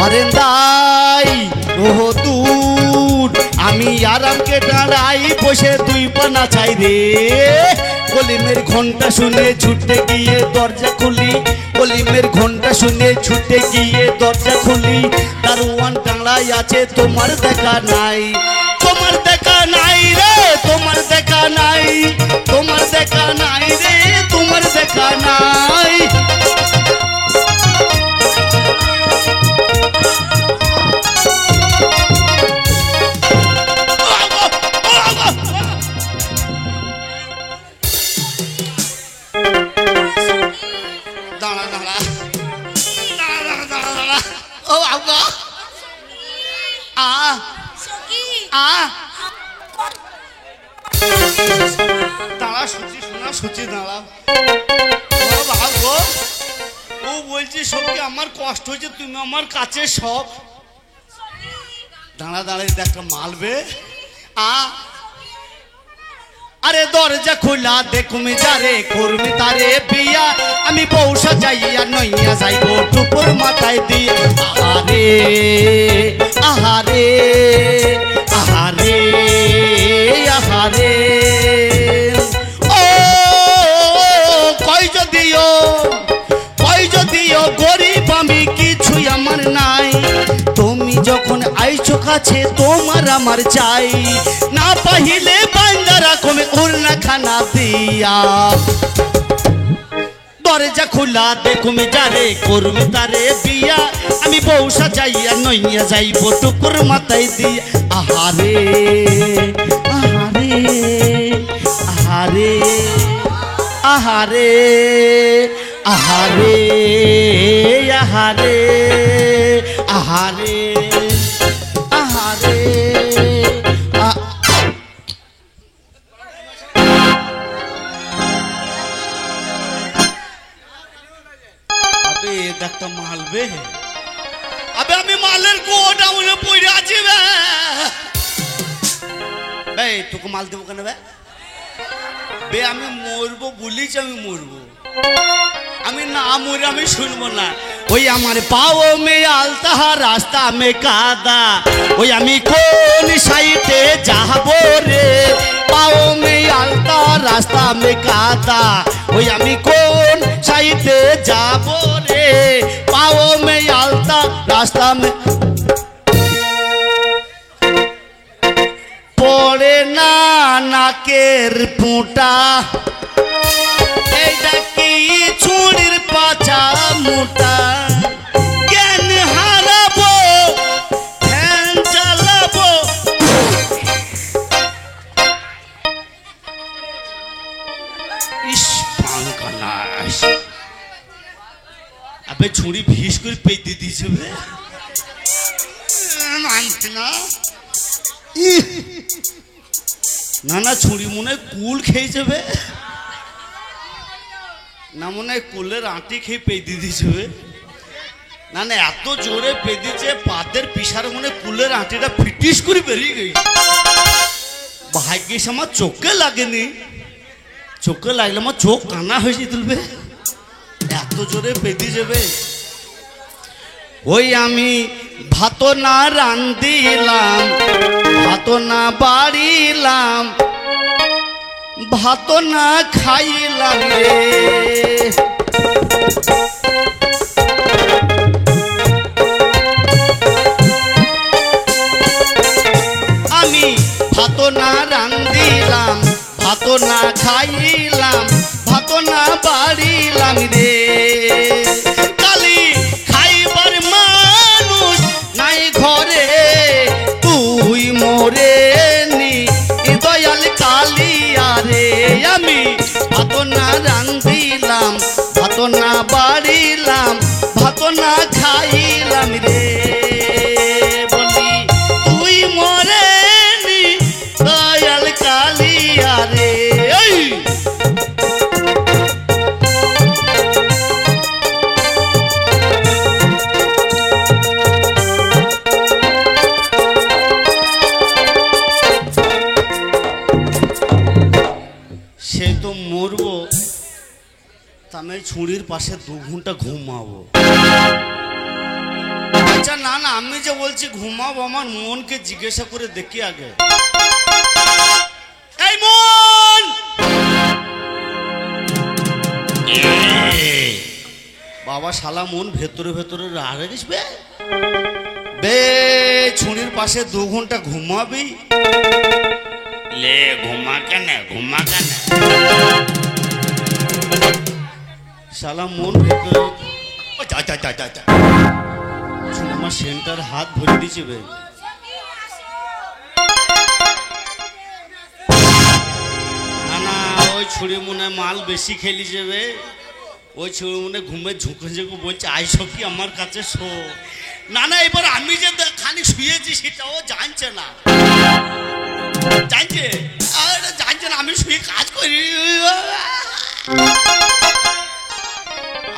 বারেন্দাই ওহো দূর আমি আরামকে দাঁড়াই বসে দুই পানা চাই রে কলিমের ঘন্টা শুনে ছুটে গিয়ে দরজা খুলি কলিমের ঘন্টা শুনে ছুটে গিয়ে দরজা খুলি দারোয়ান টাংলায় আছে তোমার দেখা নাই তোমার দেখা নাই রে তোমার দেখা নাই তোমার দেখা নাই রে তোমার দেখা নাই দাঁড়া সুচি শোনা সুচি দাঁড়া ভাবো ও বলছি সত্যি আমার কষ্ট হয়েছে তুমি আমার কাছে সব দাঁড়া দাঁড়াই একটা মালবে আরে দরজা খোলা দেখুমি যারে করবি তারে বিয়া আমি বউসা যাইয়া নইয়া যাইব টুপুর মাথায় দিয়ে আহারে আহারে আহারে আহারে ও কই যদিও গরিব আমি কিছুই আমার নাই তুমি যখন আইছো কাছে তোমার আমার চাই না পাহিলে বান্দারা কমে উড়না খানা দিয়া দরজা খোলা দেখুমি যারে করবি তারে বিয়া আমি বউসা যাইয়া নইয়া যাইব টুকুর মাথায় দিয়া আহারে আহারে আহারে আহারে আহারে আহারে আহারে আহারে আবে একটা মালবে আবে আমি মালের কোটা মনে পড়ে আছি বে তোকে মাল দেবো কেন বে আমি মরবো বলিস আমি মরবো আমি না মরে আমি শুনবো না ওই আমার পাও মে আলতা রাস্তা মে কাদা ওই আমি কোন সাইডে যাবো রে পাও মে আলতা রাস্তা মে কাদা ওই আমি কোন সাইডে যাবো রে পাও মে আলতা রাস্তা মে পড়ে না নাকের ফুটা এইটা কি ছুরির পাছা মোটা জ্ঞান হারাবো ফ্যান চালাবো ইস পাঙ্কানাস আবে ছুরি ভিস করে পেতে দিয়েছে মানছে না না না ছুরি মনে হয় কুল খেয়ে যাবে না মনে হয় কুলের আঁটি খেয়ে পেয়ে দিয়েছে না না এত জোরে পেদিছে পাতের পিসার মনে কুলের আঁটিটা ফিটিস করে বেরিয়ে গেছে ভাগ্যিস আমার চোখে লাগেনি চোখে লাগলে আমার চোখ কানা হয়েছে তুলবে এত জোরে পেদি যাবে ওই আমি ভাত না রান্দিলাম ভাত না বাড়িলাম ভাত না খাইলাম রে আমি ভাত না রান্দিলাম ভাত না খাইলাম ভাত না বাড়িলাম রে কালি খাইবার মানুষ নাই ঘরে তুই মোরে নি দয়াল কালিয়া রে আমি ভাত না রান্দিলাম ভাত না বাড়িলাম ভাত না খাইলাম রে বলি তুই মোরে নি দয়াল কালিয়া রে আমি ছুরির পাশে 2 ঘন্টা ঘুমাবো আচ্ছা না না, আমি যে বলছি ঘুমাবো, আমার মনকে জিজ্ঞাসা করে দেখি আগে। এই মন, বাবা শালা মন ভেতরে ভেতরে রাগে গেছবে বে, ছুরির পাশে 2 ঘন্টা ঘুমাবি লে, ঘুমা কেন ঘুমা কেন, শালা মন ভেতরে আমার সেন্টার হাত ভরে দিচ্ছে বে। না না, ওই ছুরি মনে মাল বেশি খেলি যাবে, ওই ছুরি মনে ঘুমে ঝুঁকে ঝুঁকে বলছে আই সখী আমার কাছে শো। না না, এবার আমি যে খানি শুয়েছি সেটাও জানছে না, জানছে জানছে না আমি শুয়ে কাজ করি।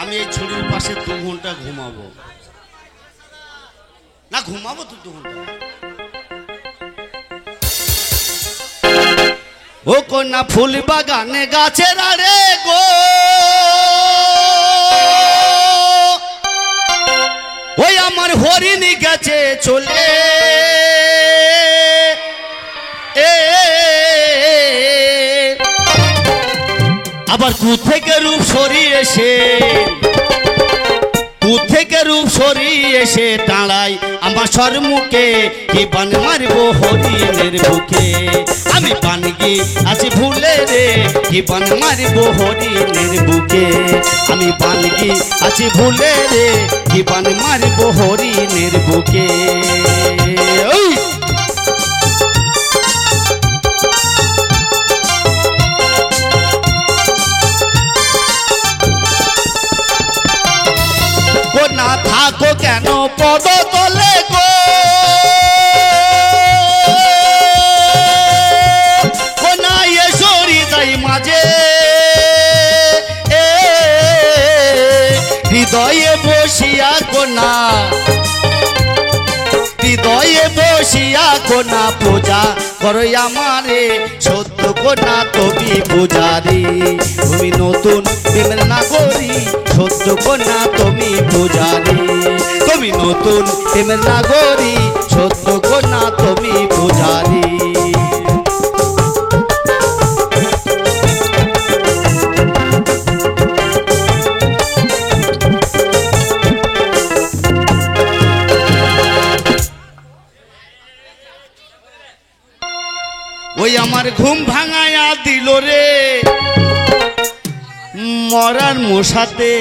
আমি এই ছুরির পাশে 2 ঘন্টা ঘুমাবো না, ঘুমাবো তো 2 ঘন্টা। ও কন্যা ফুল বাগানে গাছের আরে গো, ওই আমার হরিণী গেছে চলে, আবার কু থেকে রূপ সরিয়ে এসে, কু থেকে রূপ সরিয়ে এসে দাঁড়াই আমার সরমুখে, কি বান মারবো হরিণের বুকে, আমি বানগি আছি ভুলে রে, কি বান মারবো হরিণের বুকে, আমি বানগি আছি ভুলে রে, কি বান মারবো হরিণের বুকে। ওই না থাকো কেন পদ তলে গো, ও না এসো হৃদয় মাঝে, হৃদয়ে বসিয়া কোনা, হৃদয়ে বসিয়া কোনা পূজা করো আমারে, সত্য কোনা তুমি পূজারি, তুমি নতুন প্রেমের নাগরী, সত্য কোনা তুমি পূজারি, তুমি নতুন প্রেমের নাগরী, সত্য কোনা তুমি পূজারি। ওই আমার ঘুম ভাঙায়া দিল রে মরার মশাতে,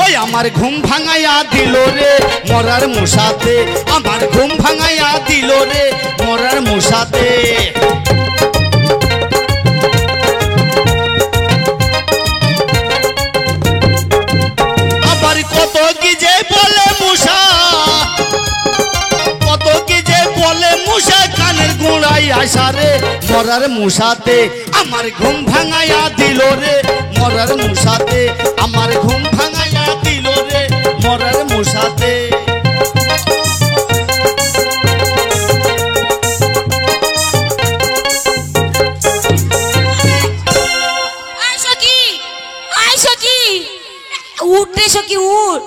ওই আমার ঘুম ভাঙায়া দিল রে মরার মশাতে, আমার ঘুম ভাঙায়া দিল রে মরার মশাতে, আবার কত কি যে বলে মশা, কত কি যে বলে মশা কানের গোড়ায় আসা রে মরার মশাতে, আমার ঘুম ভাঙায়া দিল রে মরার মশাতে, আমার ঘুম ভাঙায়া দিল রে মরার মশাতে। উঠ রে সখী উঠ,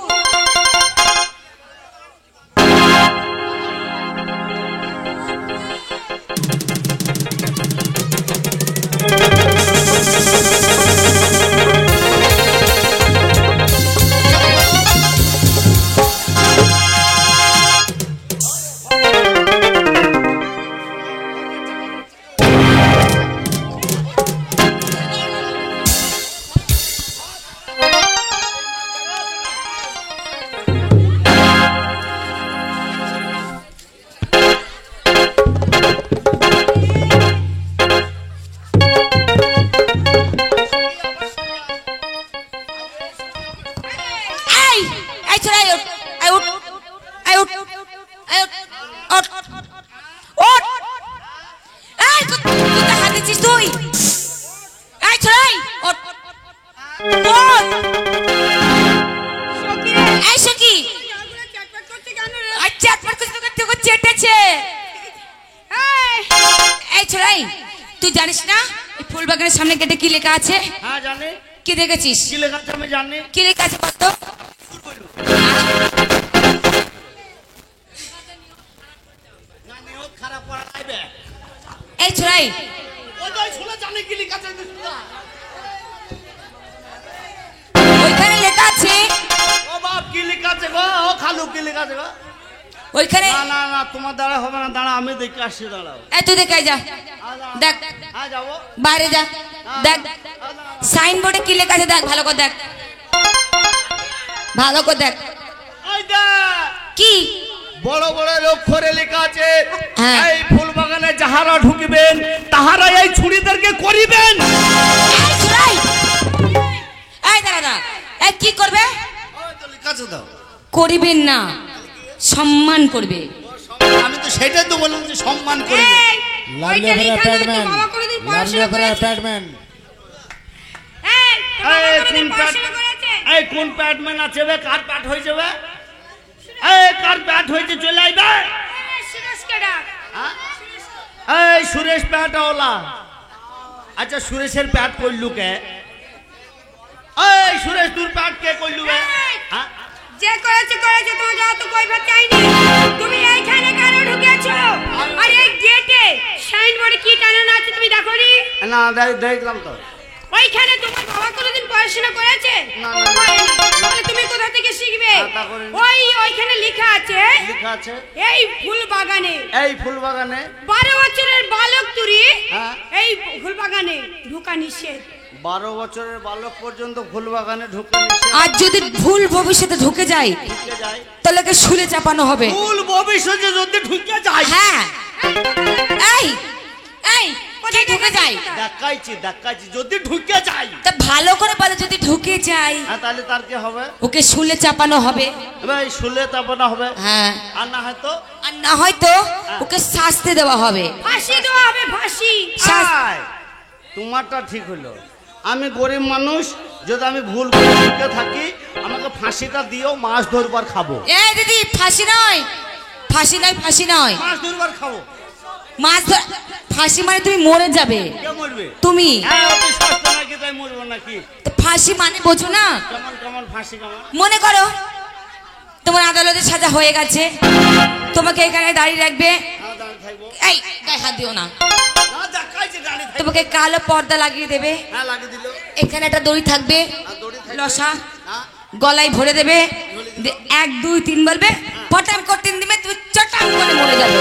তুই জানিস না এই ফুল বাগানের সামনে গেটে কি লেখা আছে? হ্যাঁ জানি। কি দেখেছিস? কি লেখা আছে আমি জানি। কি লেখা আছে বলতো? এই ওই তো শুনে জানে কি লেখা আছে ওইখানে লেখা আছে। ও বাপ কি লেখা আছে গো? ও খালু কি লেখা আছে গো? ওইখানে না না না তোমার দ্বারা হবে না, দাঁড়া আমি দেখে আসছি, দাঁড়াও। এই তুই দেখাই যা, দেখ হ্যাঁ যাবো। বাইরে যা, দেখ সাইনবোর্ডে কি লেখা আছে দেখ, ভালো করে দেখ, ভালো করে দেখ। ওই দেখ কি বড় বড় অক্ষরে লেখা আছে, হ্যাঁ। এই ফুল বাগানে যাহারা ঢুকিবেন তাহারা এই ছুরিদেরকে করিবেন। এই চুরাই, এই দাঁড়া দাঁড়া, এই কি করবে? ওই তো লেখা আছে দাও। করিবেন না, সম্মান করবে। আমি তো সেটাই তো বললাম যে সম্মান করবে। এই কোন প্যাডম্যান আছে বে? কার প্যাড হয়ে যাবে? এই কার প্যাড হইতে চলে আইবে? হ্যাঁ? এই সুরেশ প্যাড ওলা। আচ্ছা সুরেশের প্যাড কইলু কে? এই সুরেশ তোর প্যাড কে কইলু বে? হ্যাঁ? যে করেছে করেছে, তোমার যাও তো কইবার চাইনি। তুমি এইখানে কেন ঢুকেছো? আর এই গেটে সাইনবোর্ডে কি টানানো আছে তুমি দেখোনি? না দেখলাম তো। ওইখানে তোমার বাবা কোনোদিন পড়াশোনা করেছে? না, না, না। করেনি। তাহলে তুমি কোথা থেকে শিখবে? তা করিনি। ওইখানে লেখা আছে, লেখা আছে এই ফুল বাগানে এই ফুল বাগানে 12 বছরের বালক তুরি হ্যাঁ। এই ফুল বাগানে ঢোকা নিষেধ। 12 বছরের বালক পর্যন্ত ফুল বাগানে ঢুকে নিষেধ। আর যদি ভুল ভবিষ্যতে ঢুকে যায় ঢুকে যায় তাহলে ওকে শুলে চাপানো হবে। ফুল ভবিষ্যতে যদি ঢুকে যায়, হ্যাঁ, এই এই কোথায় ঢুকে যায়? দেখাইছি যদি ঢুকে যায়, তা ভালো করে বলে, যদি ঢুকে যায় হ্যাঁ তাহলে তার কি হবে? ওকে শুলে চাপানো হবে। ভাই শুলে তারপর না হবে, হ্যাঁ, আর না হয়তো আর না হয়তো ওকে শাস্তি দেওয়া হবে। ফাঁসি দেওয়া হবে, ফাঁসি। আয়, তোমারটা ঠিক হলো। আমি গরিব মানুষ, যদি আমি ভুল করে ঢুকে থাকি আমাকে ফাঁসিটা দিও, মাছ ধরবার খাবো। এই দিদি, ফাঁসি নয়, ফাঁসি নয়, ফাঁসি নয়, মাছ ধরবার খাবো। মাছ ফাঁসি মানে তুমি মরে যাবে। কে মরবে? তুমি। হ্যাঁ অতি সস্তা নাকি, তাই মরবো নাকি? তো ফাঁসি মানে বোঝো না? কেমন কেমন ফাঁসি কেমন? মনে করো তোমার আদালতে সাজা হয়ে গেছে, তোমাকে এখানে দাঁড়িয়ে রাখবে। হ্যাঁ দাঁড়িয়ে থাকবো। এই গায়ে হাত দিও না। না দেখাইছি দাঁড়িয়ে থাকবো। তোমাকে কালো পর্দা লাগিয়ে দেবে, হ্যাঁ লাগিয়ে দিল। এখানে একটা দড়ি থাকবে, আর দড়ি থাকবে। লসা হ্যাঁ গলায় ভরে দেবে, 1 2 3 বলবে, পটাম করে 3 দিবে, তুমি চটাম করে মরে যাবে।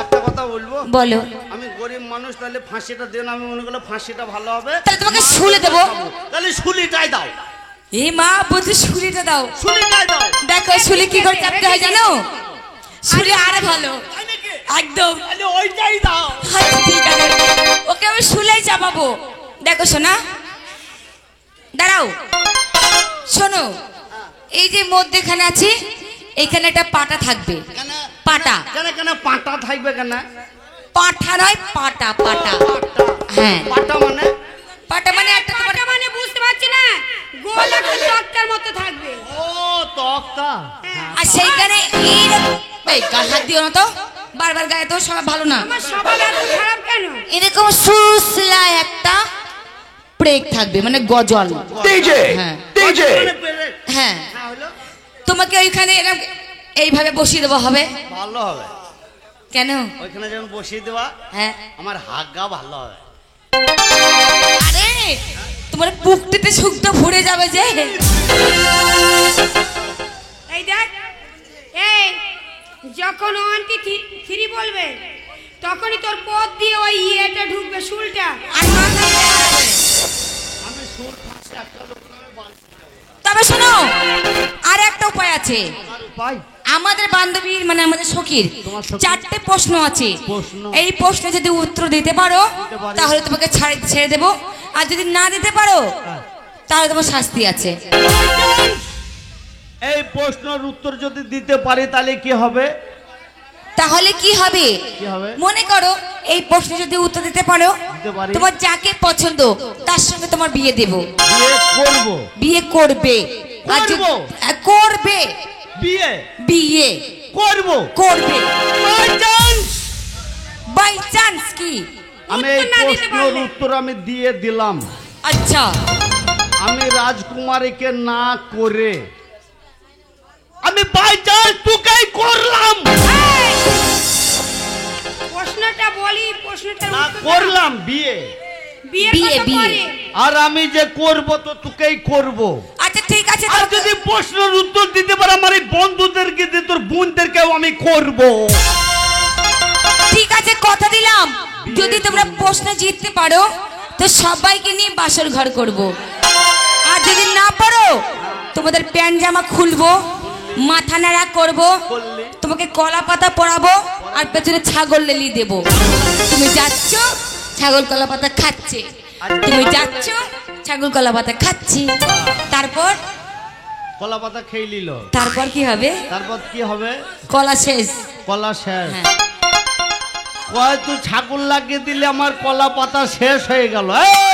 একটা কথা বলবো, বলো। আমি গরিব মানুষ, তাহলে ফাঁসিটা দেন, আমি মনে করলে ফাঁসিটা ভালো হবে। তাহলে তোমাকে শুলে দেবো। তাহলে শুলিটাই দাও, এই মা বলছে শুলিটা দাও। শুলিটাই দাও। দেখো শুলি কি করে চাপতে হয় জানো? শুলি আরে ভালো, তাই নাকি? একদম। তাহলে ওইটাই দাও। আচ্ছা, ঠিক আছে, ওকে আমি শুলেই চাপাবো। দেখো শোনা, দাঁড়াও, শোনো, এই যে মধ্যেখানে আছে, এখানে একটা পাটা থাকবে। কেন পাটা, কেন কেন পাটা থাকবে কেন? পাঠা নয়, পাটা, পাটা। হ্যাঁ, পাটা মানে? পাটা মানে একটা তোমার, পাটা মানে বুঝতে পারছি না, গোল একটা তক্তার মতো থাকবে। ও তক্তা। আর সেইখানে এই গায়ে হাত দিও না তো, বারবার গায়ে তো সব ভালো না। আমার স্বভাব এত খারাপ কেন? এরকম সুসলা একটা ব্রেক থাকবে, মানে গজল। ডিজে হ্যাঁ ডিজে মানে পেরে- হ্যাঁ, হ্যাঁ হলো, তোমাকে ওইখানে এরকম এইভাবে বসিয়ে দেওয়া হবে। ভালো হবে। কেন? ওইখানে যখন বসিয়ে দেওয়া, হ্যাঁ, আমার হাগা ভালো হবে। আরে তোমার বুকটিতে শুকনো ভরে যাবে যে। এই দেখ, এই যখন আন্টি 3 বলবে তখনই তোর পথ দিয়ে ওই ইয়েটা ঢুকবে, শুলটা। আর মাথায় দেওয়া হবে। আমি সুর ফাঁসি একটা লোক নামে বাঁধি। তবে শোনো, আর একটা উপায় আছে। আর উপায়? আমাদের বান্ধবীর মানে আমাদের সখীর তোমার সখীর? 4টে প্রশ্ন আছে। প্রশ্ন? এই প্রশ্নে যদি উত্তর দিতে পারো পারি। তাহলে তোমাকে ছেড়ে দেবো, আর যদি না দিতে পারো তাহলে তোমার শাস্তি আছে। এই প্রশ্নের উত্তর যদি দিতে পারি তাহলে কি হবে? তাহলে কি হবে? কি হবে? মনে করো এই প্রশ্নে যদি উত্তর দিতে পারো, দিতে পারি। তোমার যাকে পছন্দ তার সঙ্গে তোমার বিয়ে দেব। বিয়ে করব। বিয়ে করবে। আর যদি- করবো? করবে, বিয়ে বিয়ে করব। করবে। বাই চান্স বাই চান্স কি? আমি এই উত্তর না দিতে প্রশ্নের পারলে? উত্তর আমি দিয়ে দিলাম। আচ্ছা, আমি রাজকুমারীকে না করে আমি বাই চান্স তোকেই করলাম। প্রশ্নটা বল প্রশ্নটার না উত্তর দাও। করলাম বিয়ে, বিয়ের বিয়ে, কথা বিয়ে। পরে। আর আমি যে করব তো তোকেই করব। আচ্ছা ঠিক আছে, আর যদি প্রশ্নের উত্তর দিতে পারে আমার এই বন্ধুদেরকে দিয়ে তোর বোনদেরকেও আমি করব। ঠিক আছে কথা দিলাম, যদি তোমরা প্রশ্ন জিততে পারো তো সবাইকে নিয়ে বাসর ঘর করব। আর যদি না পারো তোমাদের প্যান্ট জামা খুলবো, মাথা নাড়া করবো, তোমাকে কলা পাতা পরাবো আর পেছনে ছাগল লেলি দেব। তুমি যাচ্ছ, ছাগল কলা পাতা খাচ্ছে, তুমি যাচ্ছ, ছাগল কলা পাতা খাচ্ছি। তারপর কলা পাতা খেয়ে নিল, তারপর কি হবে? তারপর কি হবে? কলা শেষ। কলা শেষ। হ্যাঁ। কয় তুই ছাগল লাগিয়ে দিলে আমার কলা পাতা শেষ হয়ে গেল।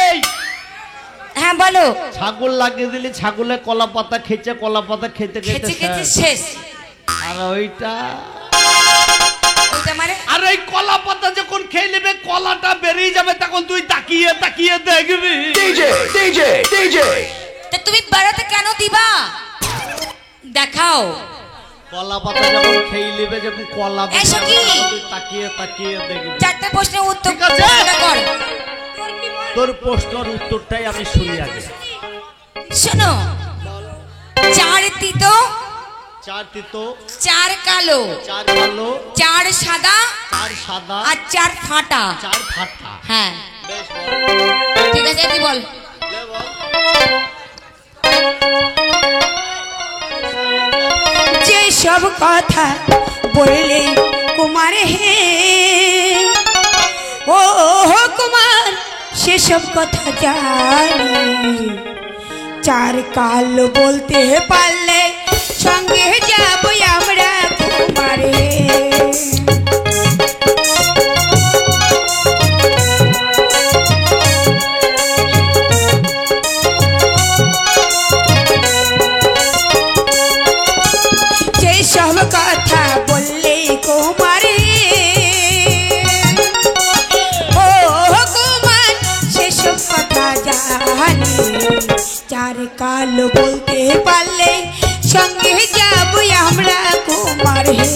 এই হ্যাঁ বলো। ছাগল লাগিয়ে দিলে ছাগলে কলা পাতা খেয়েছে, কলা পাতা খেতে খেতে খেতে খেতে শেষ। শেষ। আর ওইটা ওইটা মানে আর এই কলা পাতা যখন খেয়ে নেবে কলাটা বেরিয়ে যাবে, তখন তুই তাকিয়ে তাকিয়ে দেখবি। তা তুমি বেড়াতে কেন দিবা? দেখাও। কলা পাতা যখন খেয়ে নেবে, যখন কলা বেরিয়ে এসো যাবে, কি? তখন তুই তাকিয়ে তাকিয়ে দেখবি। চারটে প্রশ্নের উত্তর ঠিক আছে। কর। তোর কি বল? তোর প্রশ্নের উত্তরটাই আমি শুনি আগে। শোনো, চার তিতো, চার তিতো, চার কালো, চার কালো, চার সাদা চার সাদা, আর চার ফাটা। চার ফাটা। হ্যাঁ বেশ বল। ঠিক আছে, কি বল? লে বল। যে সব কথা বললে কুমার হে, ও কুমার সেসব কথা জানি। চার কাল বলতে পারলে সঙ্গে যাব আমরা কুমার হে। যে সব কথা বললে কুমারে, ও কুমার সেসব কথা জানি। চার কাল বলতে পারলে সঙ্গে যাব আমরা কুমার হে।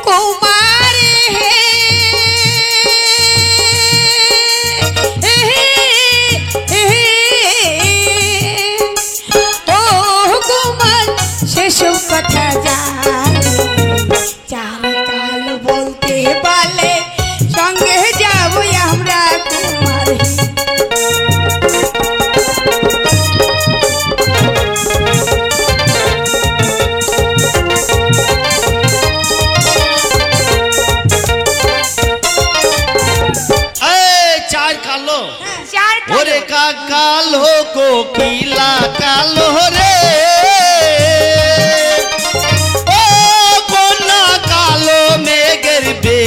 কুমার হে, ও কুমার সেসব কথা জানি। চার কাল বলতে পারলে সঙ্গে যাব আমরা কুমার হে। এই চার কালো, চার ওরে কালো কোকিলা কালো রে, ও কন্যা কালো মেঘের বে,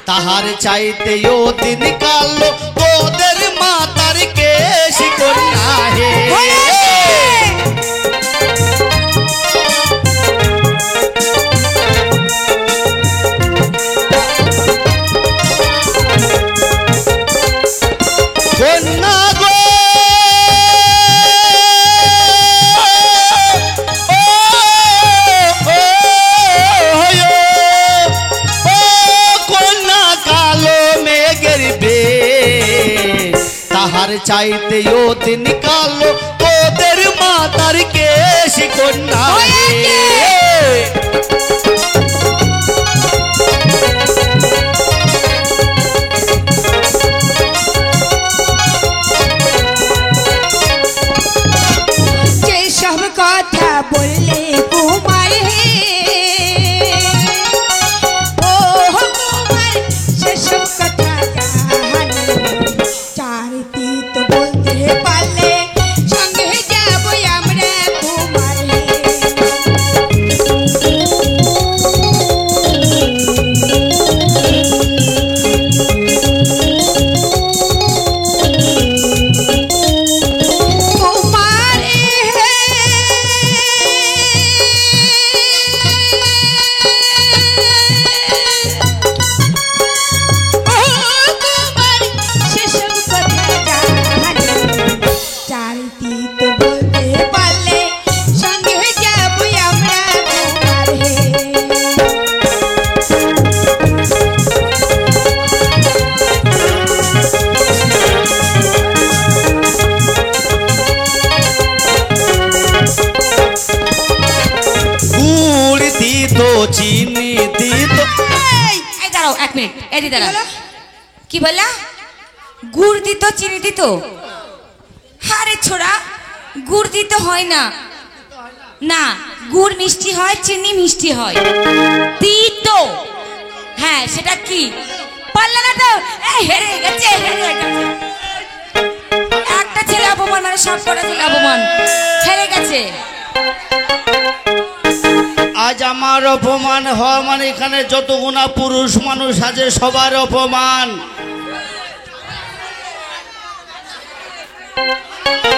তাহার চাইতে ও দিন কালো তোদের মাতার কেশ কন্যা হে। কন্যা গো, ও, ও, ও কন্যা কালো মেঘের বে, তাহার চাইতে ও দিন কালো তোদের মাতার কেশ কন্যা হে। যে সব কথা বললে কুমার হে, ও কুমার সেসব কথা জানি। চার তিত বলতে পারলে সঙ্গে যাব আমরা কুমার হে। এই দাঁড়া, কি বললা? গুড় দিত চিনি দিত? আরে ছোড়া, গুড় দিতে হয় না, না গুড় মিষ্টি হয়, চিনি মিষ্টি হয়, দিত। হ্যাঁ সেটা কি পারলে না তো? হেরে গেছে, হেরে গেছে। একটা ছেলে অপমান মানে সব কটা ছেলে অপমান, হেরে গেছে। আজ আমার অপমান হওয়া মানে এখানে যতগুনা পুরুষ মানুষ আছে সবার অপমান।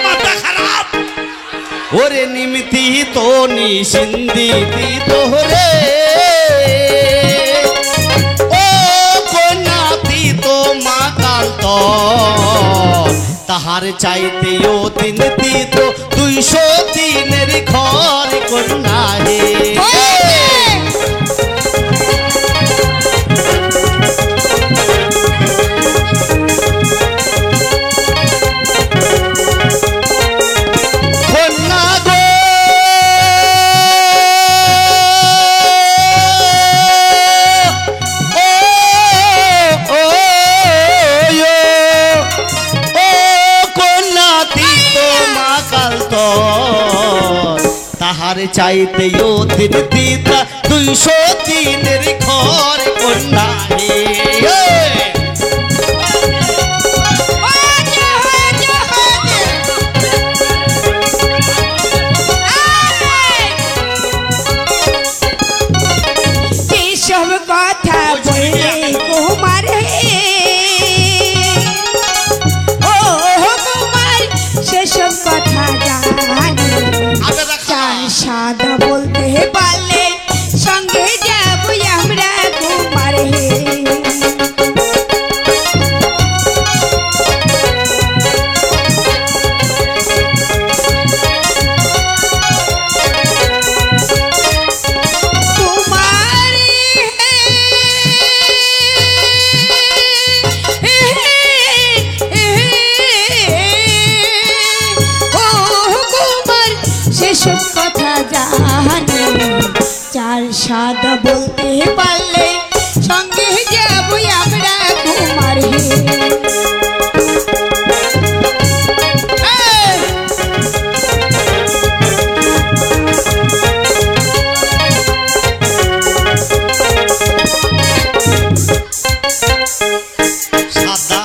মাথা খারাপ। ওরে নিমিতি তো নিসিন্দি তো রে, ও কন্যাতি তো মা কাল তো তাহার চাইতেও দিন দিত 200 দিনের ঘর কন্যা হে। তাহার চাইতেও দিন দিতা 200 দিনের ঘর কন্যা হে। সব কথা বলে কুমার হে, ও কুমার সেসব কথা জানি, চার সাদা বলতে পারলে সঙ্গে যাবো আমরা কুমার হে। সেসব কথা জানি, চার সাদা বলতে পারলে সঙ্গে যাবো আমরা কুমার হে। সাদা,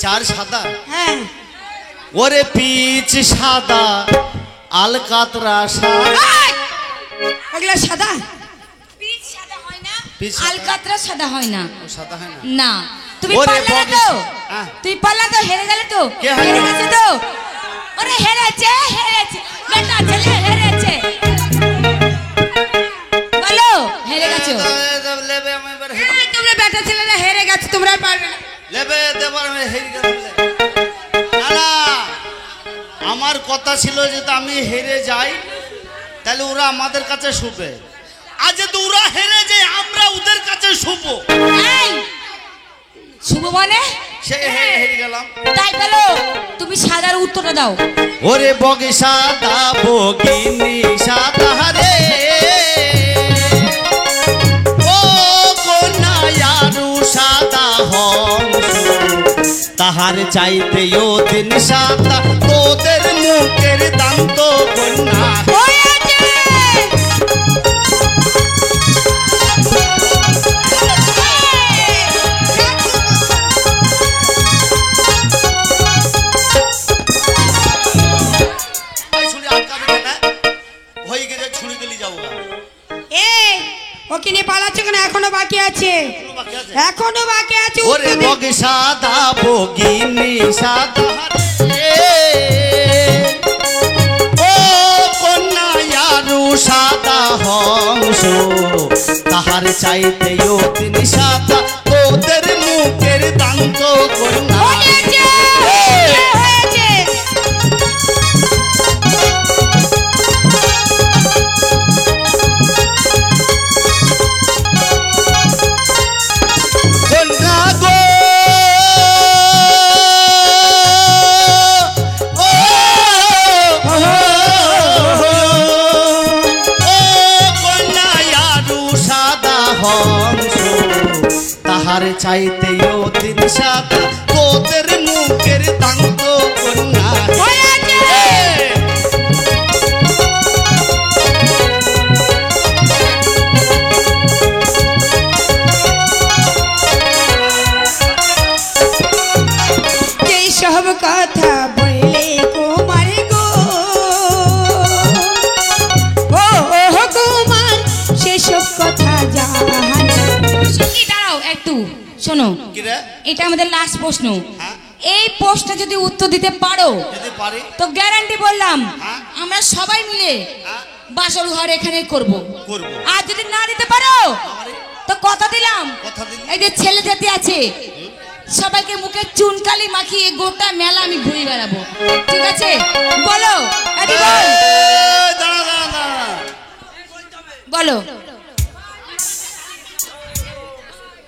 চার সাদা। হ্যাঁ ওরে পিচ সাদা, আলকাতরা সাদা। এগুলো সাদা, পিচ সাদা হয় না, পিচ সাদা। আলকাতরা সাদা হয় না। ও সাদা হয় না। না তুমি ওরে পারলে না তো, হ্যাঁ। তুই পারলা তো, হেরে গেলে তো, কে হারলো? হেরে গেছে তো। ওরে হেরেছে, হেরেছে, বেটা ছেলে হেরেছে, বলো হেরে গেছো। লেবে আমি এবার হ্যাঁ, তোমরা বেটা ছেলেরা হেরে গেছো, তোমরা পারবে না। লেবে দেবার আমি হেরে গেলাম। না না, আমার কথা ছিল যে আমি হেরে যাই তাহলে ওরা আমাদের কাছে শুবে, আজ যদি ওরা হেরে যায় আমরা ওদের কাছে শুবো। এই শুভ মানে সে হেরে গেলাম। তাই বলো, তুমি সাদার উত্তরটা দাও। ওরে বগে সাদা বগিনী সাদা রে, ও কন্যায়ারু সাদা হংস তাহার চাইতেও দিন সাদা তোদের মুখের দান্ত কন্যা। ওকে নিয়ে পালাচ্ছ কেন? এখনো বাকি আছে, এখনো বাকি আছে। ওরে বগে সাদা বগিনী সাদা রে, ও কন্যায়ারু সাদা হংস তাহার চাইতেও তিনি সাদা তোদের মুখের দান্ত কন্যা। চাইতেও দিন সাদা তোদের মুখের দান্ত কন্যা এই সব কথা বললে কুমার গো ও কুমার সেসব কথা জানে কি দাঁড়াও একটু শোনো, কি রে? এটা আমাদের লাস্ট প্রশ্ন। হ্যাঁ? এই প্রশ্নে যদি উত্তর দিতে পারো যদি পারি তো গ্যারান্টি বললাম হ্যাঁ? আমরা সবাই মিলে হ্যাঁ? বাসর ঘর এখানে করব। করবো। আর যদি না দিতে পারো আমারে তো কথা দিলাম, কথা দিলি? এই যে ছেলে জাতি আছে সবাইকে মুখে চুনকালি মাখিয়ে গোটা মেলা আমি ঘুরে বেড়াবো, ঠিক আছে? বলো আদি বল, এই, দাঁড়া দাঁড়া দাঁড়া বলো।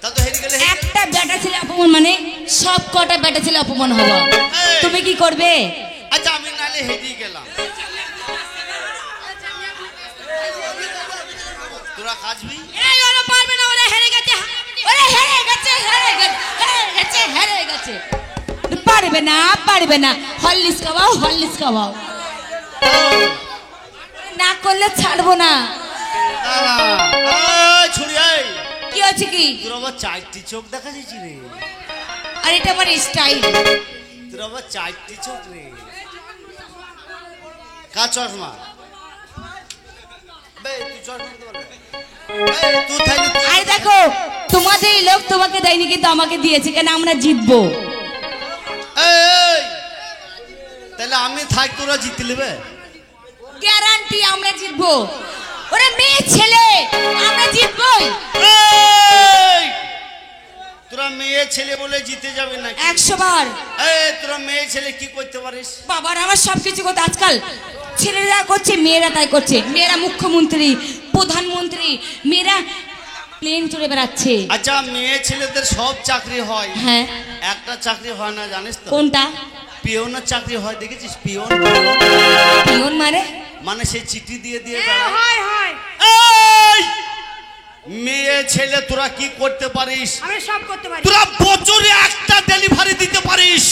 তা তো হেরে গেলে একটা বেটা ছেলে অপমান মানে সব কটা বেটা ছেলে অপমান হবো। তুমি কি করবে? আচ্ছা আমি নালে হেরিয়ে গেলাম, তোরা কাজবি? এই ওরা পারবে না, ওরা হেরে গেছে, ওরা হেরে গেছে, হেরে গেছে, হেরে গেছে, হেরে গেছে। পারবে না, পারবে না, হরলিক্স খাওয়াও, হরলিক্স খাওয়াও, না করলে ছাড়বো না। দাঁড়া, এই ছুরি এই, কি হচ্ছে কি? তোর আবার চারটি চোখ দেখা যাচ্ছে রে, আর এটা আমার স্টাইল। তোর আবার চারটি চোখ রে, কা চশমা? বে তুই চশমা দিতে পারবি? এই তুই থাইলে আর দেখো তোমাদের এই লোক তোমাকে দেয়নি কিন্তু আমাকে দিয়েছে, কেন আমরা জিতবো। এই তাহলে আমি থাক, তোরা জিতে নেবে? গ্যারান্টি আমরা জিতবো। ওরে মেয়ে ছেলে, আমরা জিতবই। এই তোরা মেয়ে ছেলে বলে জিতে যাবে না? 100 বার। এই তোরা মেয়ে ছেলে কি করতে পারিস? বাবার আমার সবকিছু করতে, আজকাল ছেলেরা করছে মেয়েরা তাই করছে। মেয়েরা মুখ্যমন্ত্রী, প্রধানমন্ত্রী, মেয়েরা প্লেন চড়ে বেড়াচ্ছে। আচ্ছা মেয়ে ছেলেদের সব চাকরি হয়, হ্যাঁ একটা চাকরি হয় না জানিস তো? কোনটা? পিওনের চাকরি হয়, দেখেছিস? পিওন পিয়ন মানে? মানে সে চিঠি দিয়ে দিয়ে বেড়ায়। হয় হয় এই মেয়ে ছেলে তোরা কি করতে পারিস? আমি সব করতে পারি। তোরা বছরে একটা ডেলিভারি দিতে পারিস,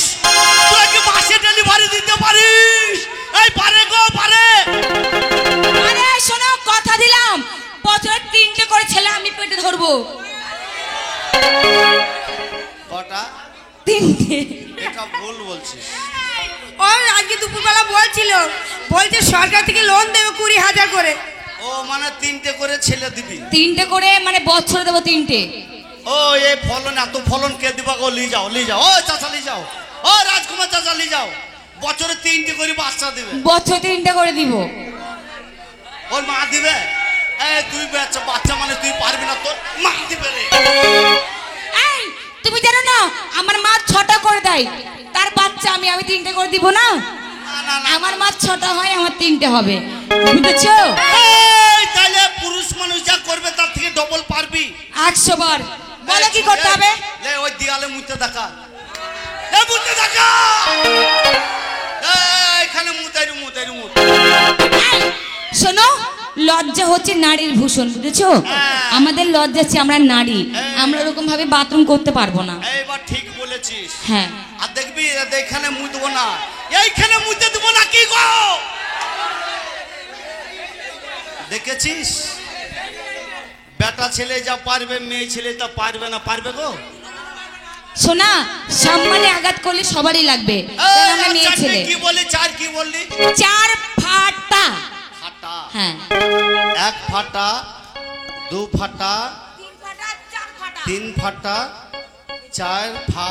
তোরা কি মাসে ডেলিভারি দিতে পারিস? এই পারে গো পারে। আরে শোনো, কথা দিলাম বছরে 3টে করে ছেলে আমি পেটে ধরবো। কটা? 3টে। এটা ভুল বলছিস। ও আজকে দুপুরবেলা বলছিল, বলছে সরকার থেকে লোন দেবে 20,000 করে। ও মানে 3টে করে ছেলে দিবি? 3টে করে মানে বছরে দেবো 3টে। ও এই ফলন, এত ফলন কে দিবা গো? লি যাও লি যাও, ও চাচা লি যাও, ও রাজকুমার চাচা লি যাও, বছরে 3টে করে বাচ্চা দিবে। বছরে 3টে করে দিব। ওর মা দিবে? এই তুই বাচ্চা বাচ্চা মানে তুই পারবি না, তোর মা দিবে রে। এই তুমি জানো না আমার মা 6টা করে দেয়, তার বাচ্চা আমি 3টে করে দিব না? না না না, আমার মা 6টা হয়, আমার 3টে হবে, বুঝেছো? এই তাহলে পুরুষ মানুষ যা করবে তার থেকে ডবল পারবি। 100 বার। বলো কি করতে হবে? লে ওই দেয়ালে মুতে দেখা, এ মুতে দেখা, এখানে মুতাইরু মুতাইরু মুত। এই, শোনো, লজ্জা হচ্ছে নারীর ভূষণ, বুঝেছো? আমাদের লজ্জা আছে, আমরা নারী, আমরা ওরকম ভাবে বাথরুম করতে পারবো না। এইবার ঠিক বলেছিস। হ্যাঁ আর দেখবি এখানে মুতবো না, এইখানে মুতে দেবো না কি গো? দেখেছিস বেটা ছেলে যা পারবে মেয়ে ছেলে তা পারবে না, পারবে গো? শোনা, সম্মানে আঘাত করলে সবারই লাগবে, তাই আমরা মেয়ে ছেলে। কি বলি? চার কি বললি? 4 ফাটা। ফাটা? হ্যাঁ 1 ফাটা, 2 ফাটা, 3 ফাটা, 4 ফাটা।